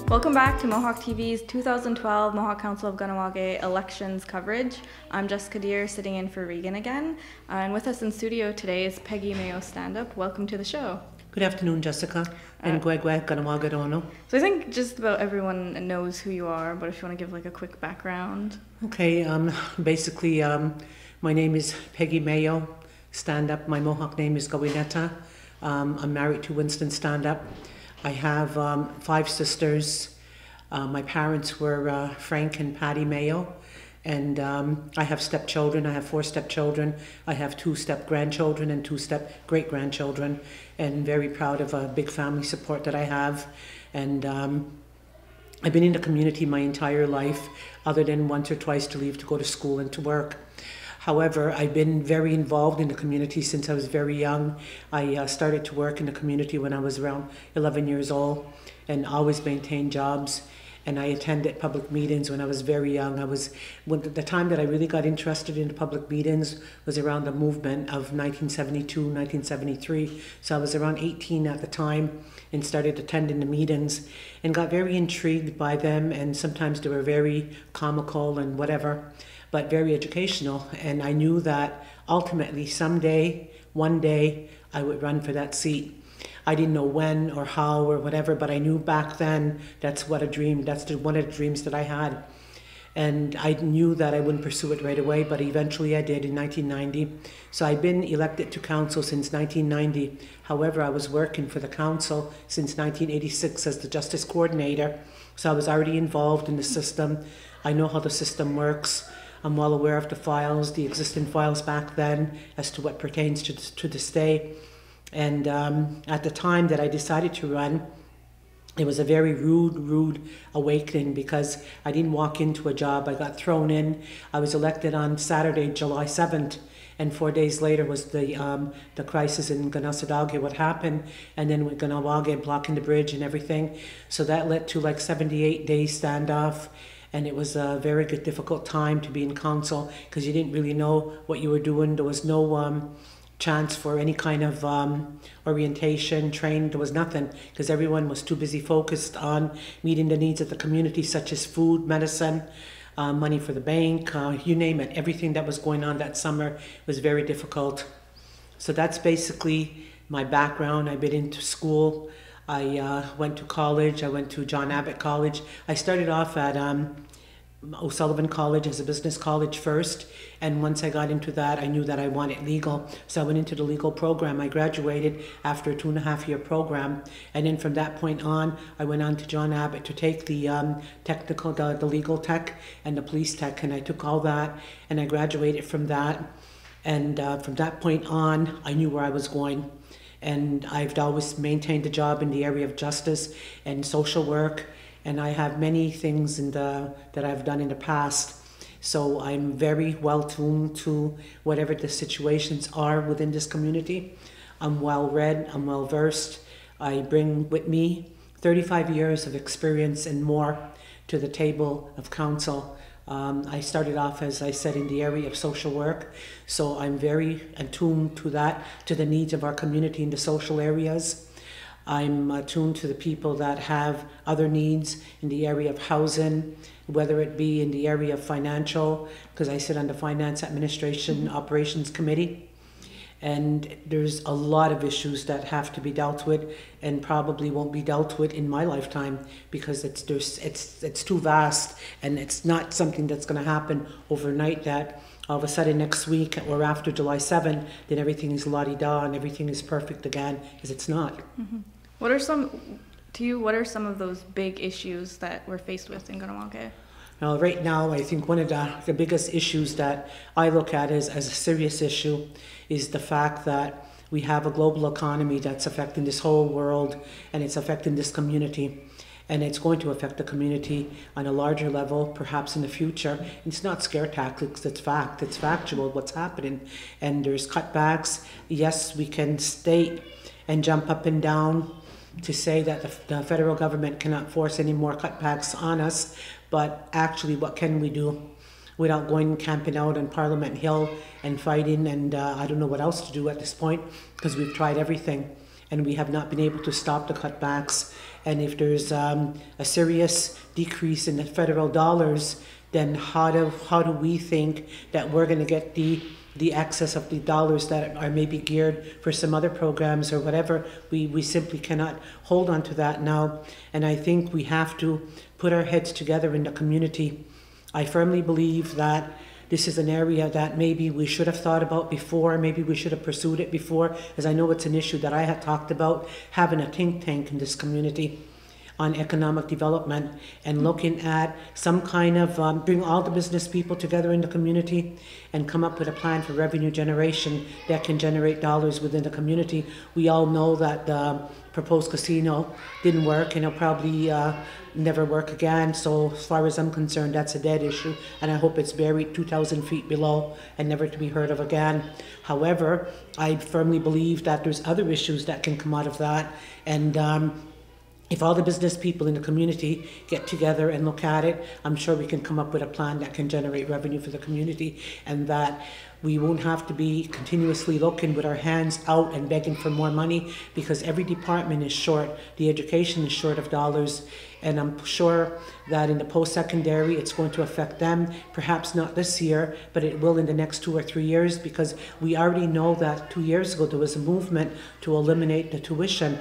Welcome back to Mohawk TV's 2012 Mohawk Council of Kahnawake elections coverage. I'm Jessica Deere, sitting in for Regan again. And with us in studio today is Peggy Mayo Standup. Welcome to the show. Good afternoon, Jessica. And Gwegwe Kahnawake. So I think just about everyone knows who you are, but if you want to give like a quick background. Okay, basically, my name is Peggy Mayo Standup. My Mohawk name is Gawineta. I'm married to Winston Standup. I have 5 sisters. My parents were Frank and Patty Mayo, and I have stepchildren. I have 4 stepchildren. I have 2 step-grandchildren and 2 step-great-grandchildren, and very proud of a big family support that I have. And I've been in the community my entire life, other than once or twice to leave to go to school and to work. However, I've been very involved in the community since I was very young. I started to work in the community when I was around 11 years old and always maintained jobs. And I attended public meetings when I was very young. The time that I really got interested in the public meetings was around the movement of 1972, 1973. So I was around 18 at the time and started attending the meetings and got very intrigued by them. And sometimes they were very comical and whatever, but very educational. And I knew that ultimately someday, one day, I would run for that seat. I didn't know when or how or whatever, but I knew back then that's one of the dreams that I had. And I knew that I wouldn't pursue it right away, but eventually I did in 1990. So I've been elected to council since 1990. However, I was working for the council since 1986 as the justice coordinator. So I was already involved in the system. I know how the system works. I'm well aware of the files, the existing files back then, as to what pertains to this day. And at the time that I decided to run, it was a very rude awakening because I didn't walk into a job. I got thrown in. I was elected on Saturday, July 7th, and 4 days later was the crisis in Kahnawake, what happened, and then with Kahnawake blocking the bridge and everything. So that led to like 78 days standoff. And it was a very good, difficult time to be in council because you didn't really know what you were doing. There was no chance for any kind of orientation, training. There was nothing because everyone was too busy focused on meeting the needs of the community, such as food, medicine, money for the bank, you name it. Everything that was going on that summer was very difficult. So that's basically my background. I've been into school. I went to college. I went to John Abbott College. I started off at O'Sullivan College as a business college first, and once I got into that, I knew that I wanted legal, so I went into the legal program. I graduated after a 2.5-year program, and then from that point on, I went on to John Abbott to take the the legal tech and the police tech, and I took all that, and I graduated from that, and from that point on, I knew where I was going. And I've always maintained a job in the area of justice and social work, and I have many things that I've done in the past. So I'm very well tuned to whatever the situations are within this community. I'm well read, I'm well versed. I bring with me 35 years of experience and more to the table of council. I started off, as I said, in the area of social work, so I'm very attuned to that, to the needs of our community in the social areas. I'm attuned to the people that have other needs in the area of housing, whether it be in the area of financial, because I sit on the Finance Administration Operations Committee. And there's a lot of issues that have to be dealt with and probably won't be dealt with in my lifetime because it's too vast, and it's not something that's going to happen overnight that all of a sudden next week or after July 7, then everything is la-di-da and everything is perfect again, because it's not. Mm-hmm. What are some of those big issues that we're faced with in Kahnawake? Well, right now, I think one of the biggest issues that I look at as a serious issue is the fact that we have a global economy that's affecting this whole world, and it's affecting this community. And it's going to affect the community on a larger level, perhaps in the future. It's not scare tactics, it's fact. It's factual what's happening. And there's cutbacks. Yes, we can state and jump up and down to say that the federal government cannot force any more cutbacks on us, but actually what can we do without going camping out on Parliament Hill and fighting, and I don't know what else to do at this point because we've tried everything. and we have not been able to stop the cutbacks. And if there's a serious decrease in the federal dollars, then how do we think that we're going to get the excess of the dollars that are maybe geared for some other programs or whatever? We simply cannot hold on to that now. And I think we have to put our heads together in the community. I firmly believe that this is an area that maybe we should have thought about before, maybe we should have pursued it before, as I know it's an issue that I had talked about, having a think tank in this community on economic development and looking at some kind of, bring all the business people together in the community and come up with a plan for revenue generation that can generate dollars within the community. We all know that the proposed casino didn't work and it'll probably never work again. So as far as I'm concerned, that's a dead issue, and I hope it's buried 2,000 feet below and never to be heard of again. However, I firmly believe that there's other issues that can come out of that, and if all the business people in the community get together and look at it, I'm sure we can come up with a plan that can generate revenue for the community, and that we won't have to be continuously looking with our hands out and begging for more money, because every department is short. The education is short of dollars, and I'm sure that in the post-secondary it's going to affect them, perhaps not this year, but it will in the next 2 or 3 years, because we already know that 2 years ago there was a movement to eliminate the tuition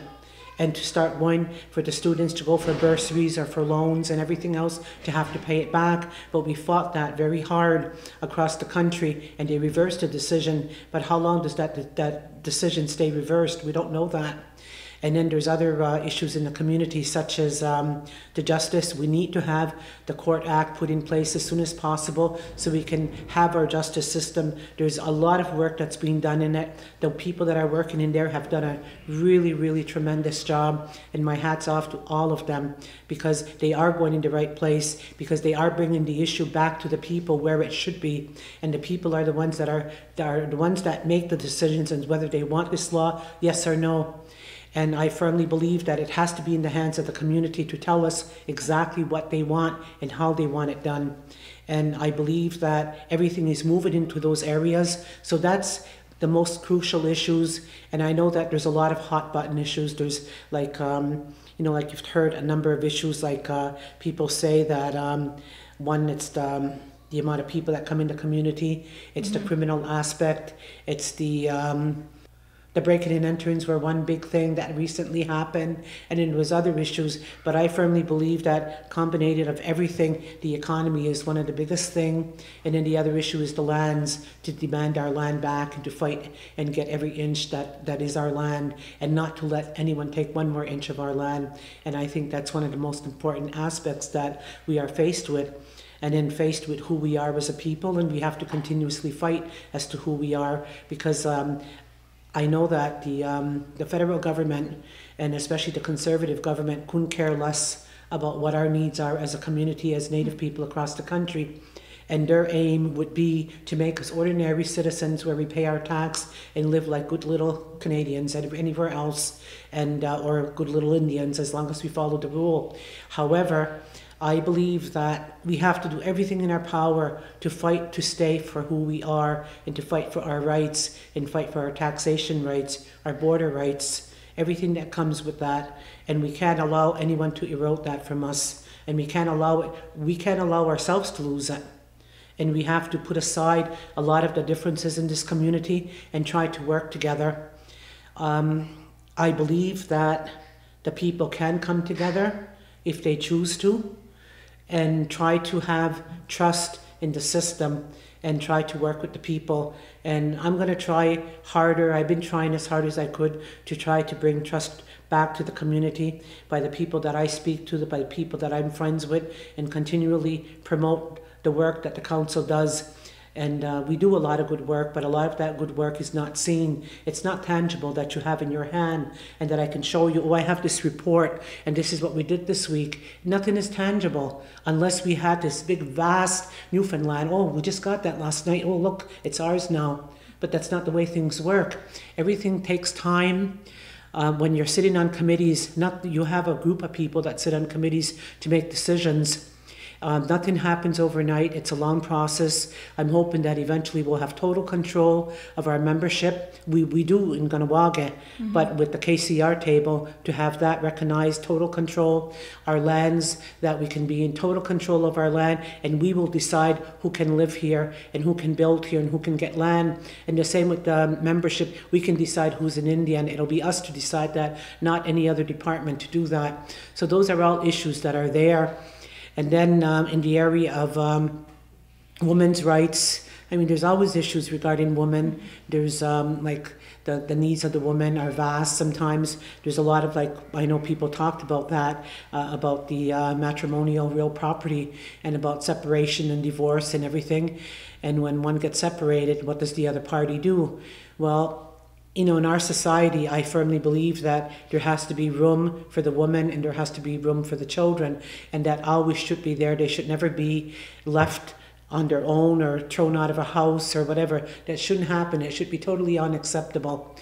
and to start going for the students to go for bursaries or for loans and everything else to have to pay it back. But we fought that very hard across the country, and they reversed the decision. But how long does that decision stay reversed? We don't know that. And then there's other issues in the community, such as the justice. We need to have the Court Act put in place as soon as possible so we can have our justice system. There's a lot of work that's being done in it. The people that are working in there have done a really, really tremendous job, and my hat's off to all of them, because they are going in the right place, because they are bringing the issue back to the people where it should be. And the people are the ones that are the ones that make the decisions and whether they want this law, yes or no. And I firmly believe that it has to be in the hands of the community to tell us exactly what they want and how they want it done. And I believe that everything is moving into those areas. So that's the most crucial issues. And I know that there's a lot of hot button issues. There's like, like you've heard a number of issues, like people say that one, it's the amount of people that come in the community. It's the criminal aspect. It's the breaking and enterings were one big thing that recently happened, and then there was other issues. But I firmly believe that combination of everything, the economy is one of the biggest thing, and then the other issue is the lands, to demand our land back and to fight and get every inch that is our land, and not to let anyone take one more inch of our land. And I think that's one of the most important aspects that we are faced with. And then faced with who we are as a people, and we have to continuously fight as to who we are, because I know that the federal government, and especially the Conservative government, couldn't care less about what our needs are as a community, as Native people across the country. And their aim would be to make us ordinary citizens where we pay our tax and live like good little Canadians anywhere else, and or good little Indians, as long as we follow the rule. However, I believe that we have to do everything in our power to fight to stay for who we are, and to fight for our rights, and fight for our taxation rights, our border rights, everything that comes with that. And we can't allow anyone to erode that from us, and we can't allow ourselves to lose it. And we have to put aside a lot of the differences in this community and try to work together. I believe that the people can come together if they choose to, and try to have trust in the system and try to work with the people. And I'm going to try harder. I've been trying as hard as I could to try to bring trust back to the community by the people that I speak to, by the people that I'm friends with, and continually promote the work that the council does. And we do a lot of good work, but a lot of that good work is not seen. It's not tangible, that you have in your hand and that I can show you, oh, I have this report and this is what we did this week. Nothing is tangible unless we had this big, vast Newfoundland. Oh, we just got that last night. Oh, look, it's ours now. But that's not the way things work. Everything takes time. When you're sitting on committees, you have a group of people that sit on committees to make decisions. Nothing happens overnight. It's a long process. I'm hoping that eventually we'll have total control of our membership. We do in Kahnawake, but with the KCR table, to have that recognized, total control, our lands, that we can be in total control of our land, and we will decide who can live here and who can build here and who can get land. And the same with the membership, we can decide who's an Indian. It'll be us to decide that, not any other department to do that. So those are all issues that are there. And then in the area of women's rights, I mean, there's always issues regarding women. There's like the needs of the woman are vast sometimes. There's a lot of, like, I know people talked about that, about the matrimonial real property and about separation and divorce and everything. And when one gets separated, what does the other party do? Well, you know, in our society, I firmly believe that there has to be room for the woman and there has to be room for the children, and that always should be there. They should never be left on their own or thrown out of a house or whatever. That shouldn't happen. It should be totally unacceptable.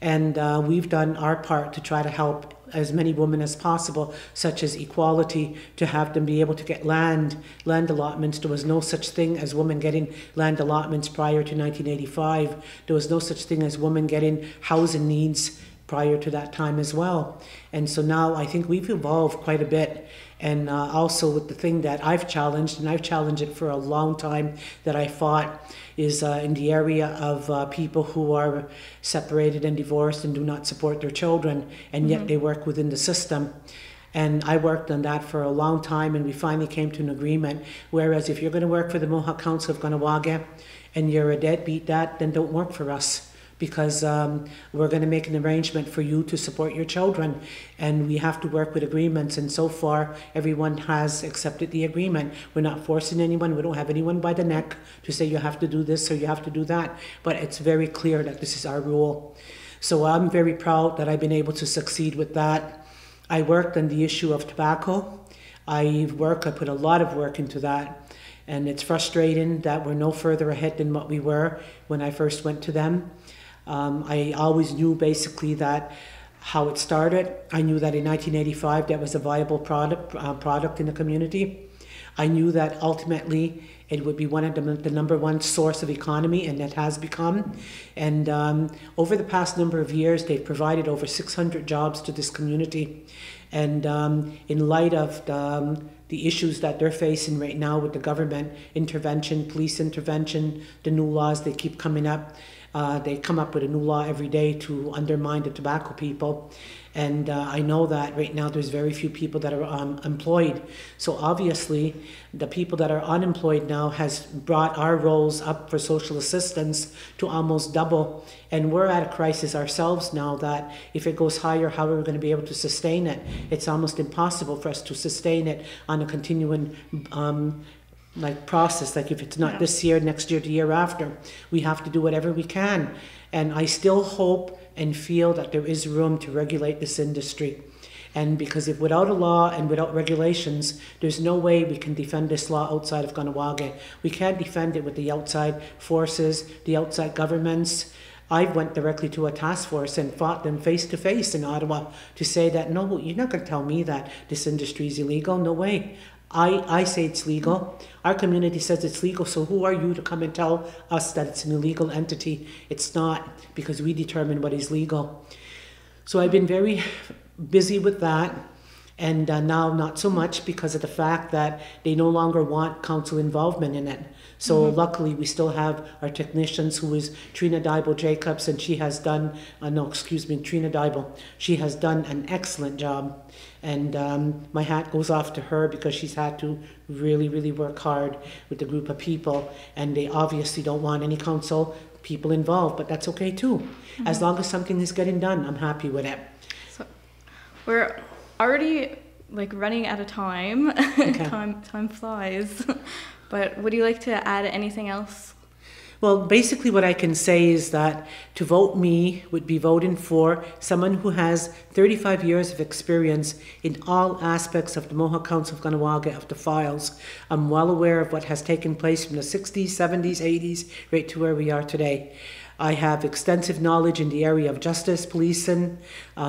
And we've done our part to try to help as many women as possible, such as equality, to have them be able to get land allotments. There was no such thing as women getting land allotments prior to 1985. There was no such thing as women getting housing needs prior to that time as well. And so now I think we've evolved quite a bit. And also with the thing that I've challenged, and I've challenged it for a long time, that I fought, is in the area of people who are separated and divorced and do not support their children, and yet they work within the system. And I worked on that for a long time, and we finally came to an agreement. Whereas if you're going to work for the Mohawk Council of Kahnawake and you're a deadbeat, then don't work for us. Because we're going to make an arrangement for you to support your children, and we have to work with agreements. And so far, everyone has accepted the agreement. We're not forcing anyone. We don't have anyone by the neck to say you have to do this or you have to do that. But it's very clear that this is our rule. So I'm very proud that I've been able to succeed with that. I worked on the issue of tobacco. I put a lot of work into that. And it's frustrating that we're no further ahead than what we were when I first went to them. I always knew basically that how it started. I knew that in 1985 that was a viable product in the community. I knew that ultimately it would be one of the number one source of economy, and it has become. And over the past number of years, they've provided over 600 jobs to this community. And in light of the issues that they're facing right now with the government intervention, police intervention, the new laws, they keep coming up. They come up with a new law every day to undermine the tobacco people. And I know that right now there's very few people that are employed. So obviously the people that are unemployed now has brought our rolls up for social assistance to almost double. And we're at a crisis ourselves now that if it goes higher, how are we going to be able to sustain it? It's almost impossible for us to sustain it on a continuing process. Like if it's not this year, next year, the year after, we have to do whatever we can. And I still hope and feel that there is room to regulate this industry. And because if without a law and without regulations, there's no way we can defend this law outside of Kahnawake. We can't defend it with the outside forces, the outside governments. I went directly to a task force and fought them face to face in Ottawa to say that, no, you're not going to tell me that this industry is illegal. No way. I say it's legal. Our community says it's legal, so who are you to come and tell us that it's an illegal entity? It's not, because we determine what is legal. So I've been very busy with that, and now not so much because of the fact that they no longer want council involvement in it. So luckily we still have our technicians, who is Trina Dybel-Jacobs, and she has done, Trina Dybel. She has done an excellent job. And my hat goes off to her because she's had to really, really work hard with the group of people. And they obviously don't want any council people involved, but that's okay too. As long as something is getting done, I'm happy with it. So we're already running out of time. Okay. Time flies. But would you like to add anything else? Well, basically what I can say is that to vote me would be voting for someone who has 35 years of experience in all aspects of the Mohawk Council of Kahnawake, of the files. I'm well aware of what has taken place from the 60s, 70s, 80s, right to where we are today. I have extensive knowledge in the area of justice, policing,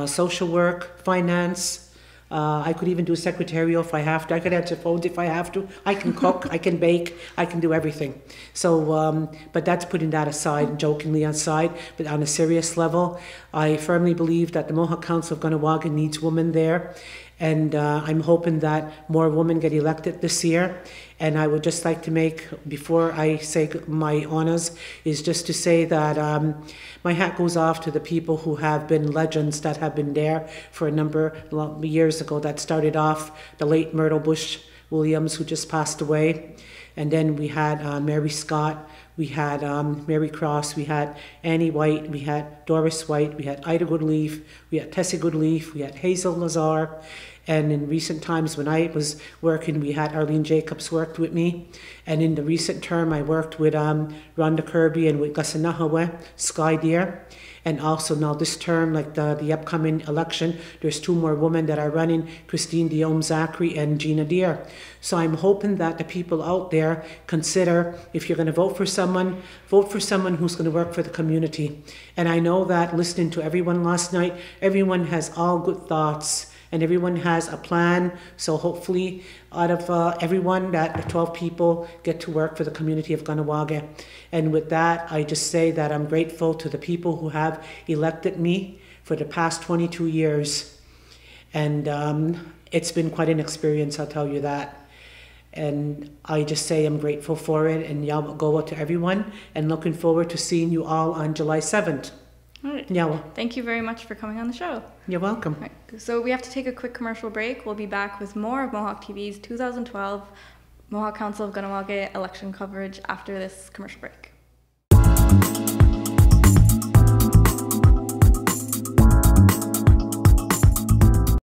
social work, finance, I could even do secretarial if I have to. I could answer phones if I have to. I can cook, I can bake, I can do everything. So, but that's putting that aside, jokingly aside. But on a serious level, I firmly believe that the Mohawk Council of Kahnawake needs women there. And I'm hoping that more women get elected this year. And I would just like to make, before I say my honours, is just to say that my hat goes off to the people who have been legends that have been there for a number of years ago. That started off the late Myrtle Bush Williams, who just passed away. And then we had Mary Scott, we had Mary Cross, we had Annie White, we had Doris White, we had Ida Goodleaf, we had Tessie Goodleaf, we had Hazel Lazar. And in recent times when I was working, we had Arlene Jacobs worked with me. And in the recent term, I worked with Rhonda Kirby and with Gasanahawe, Sky Deer. And also now this term, like the upcoming election, there's 2 more women that are running, Christine Diome-Zachary and Gina Deer. So I'm hoping that the people out there consider, if you're going to vote for someone who's going to work for the community. And I know that listening to everyone last night, everyone has all good thoughts and everyone has a plan. So hopefully out of everyone, that the 12 people get to work for the community of Kahnawake. And with that, I just say that I'm grateful to the people who have elected me for the past 22 years. And it's been quite an experience, I'll tell you that. And I just say I'm grateful for it, and yawa go out to everyone, and looking forward to seeing you all on July 7th. All right. Yawa. Thank you very much for coming on the show. You're welcome. All right. So we have to take a quick commercial break. We'll be back with more of Mohawk TV's 2012 Mohawk Council of Kahnawake election coverage after this commercial break.